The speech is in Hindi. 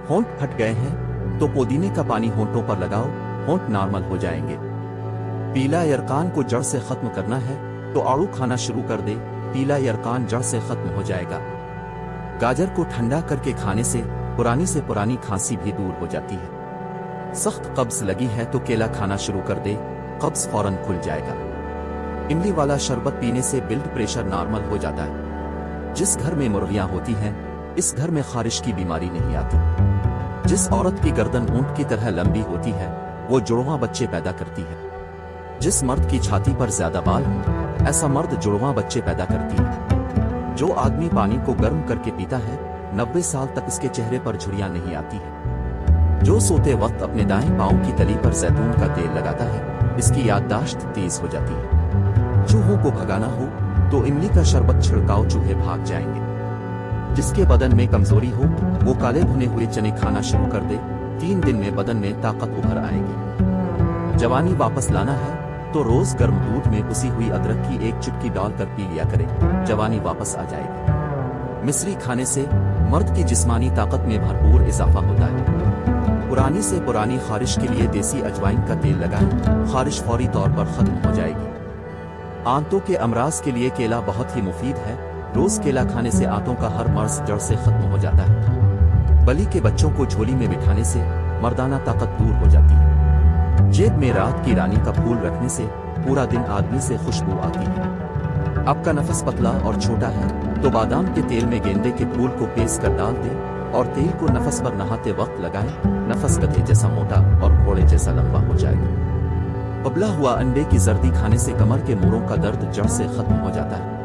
होंठ फट गए हैं तो पुदीने का पानी होंठों पर लगाओ, होंठ नॉर्मल हो जाएंगे। पीला यरकान को जड़ से खत्म करना है तो आड़ू खाना शुरू कर दे, पीला यरकान जड़ से खत्म हो जाएगा। गाजर को ठंडा करके खाने से पुरानी खांसी भी दूर हो जाती है। सख्त कब्ज लगी है तो केला खाना शुरू कर दे, कब्ज फौरन खुल जाएगा। इमली वाला शरबत पीने से ब्लड प्रेशर नॉर्मल हो जाता है। जिस घर में मुर्गियां होती हैं, इस घर में खारिश की बीमारी नहीं आती। जिस औरत की गर्दन ऊंट की तरह लंबी होती है, वो जुड़वा बच्चे पैदा करती है। जिस मर्द की छाती पर ज्यादा बाल हो, ऐसा मर्द जुड़वा बच्चे पैदा करती है। जो आदमी पानी को गर्म करके पीता है, 90 साल तक इसके चेहरे पर झुर्रियां नहीं आती है। जो सोते वक्त अपने दाएं पांव की तली पर जैतून का तेल लगाता है, इसकी याददाश्त तेज हो जाती है। चूहों को भगाना हो तो इमली का शरबत छिड़काओ, चूहे भाग जाएंगे। जिसके बदन में कमजोरी हो, वो काले भुने हुए चने खाना शुरू कर दे, 3 दिन में बदन में ताकत उभर आएगी। जवानी वापस लाना है तो रोज गर्म दूध में उसी हुई अदरक की 1 चुटकी डालकर पी लिया करें, जवानी वापस आ जाएगी। मिश्री खाने से मर्द की जिस्मानी ताकत में भरपूर इजाफा होता है। पुरानी से पुरानी खारिश के लिए देसी अजवाइन का तेल लगाएं, खारिश फौरी तौर पर खत्म हो जाएगी। आंतों के अमराज के लिए केला बहुत ही मुफीद है। रोज केला खाने से आंतों का हर मर्ज जड़ से खत्म हो जाता है। बली के बच्चों को झोली में बिठाने से मर्दाना ताकत दूर हो जाती है। जेब में रात की रानी का फूल रखने से पूरा दिन आदमी से खुशबू आती है। आपका नफस पतला और छोटा है तो बादाम के तेल में गेंदे के फूल को पेस कर डाल दें और तेल को नफस पर नहाते वक्त लगाएं। नफस गधे जैसा मोटा और घोड़े जैसा लंबा हो जाएगा। उबला हुआ अंडे की जर्दी खाने से कमर के मुड़ों का दर्द जड़ से खत्म हो जाता है।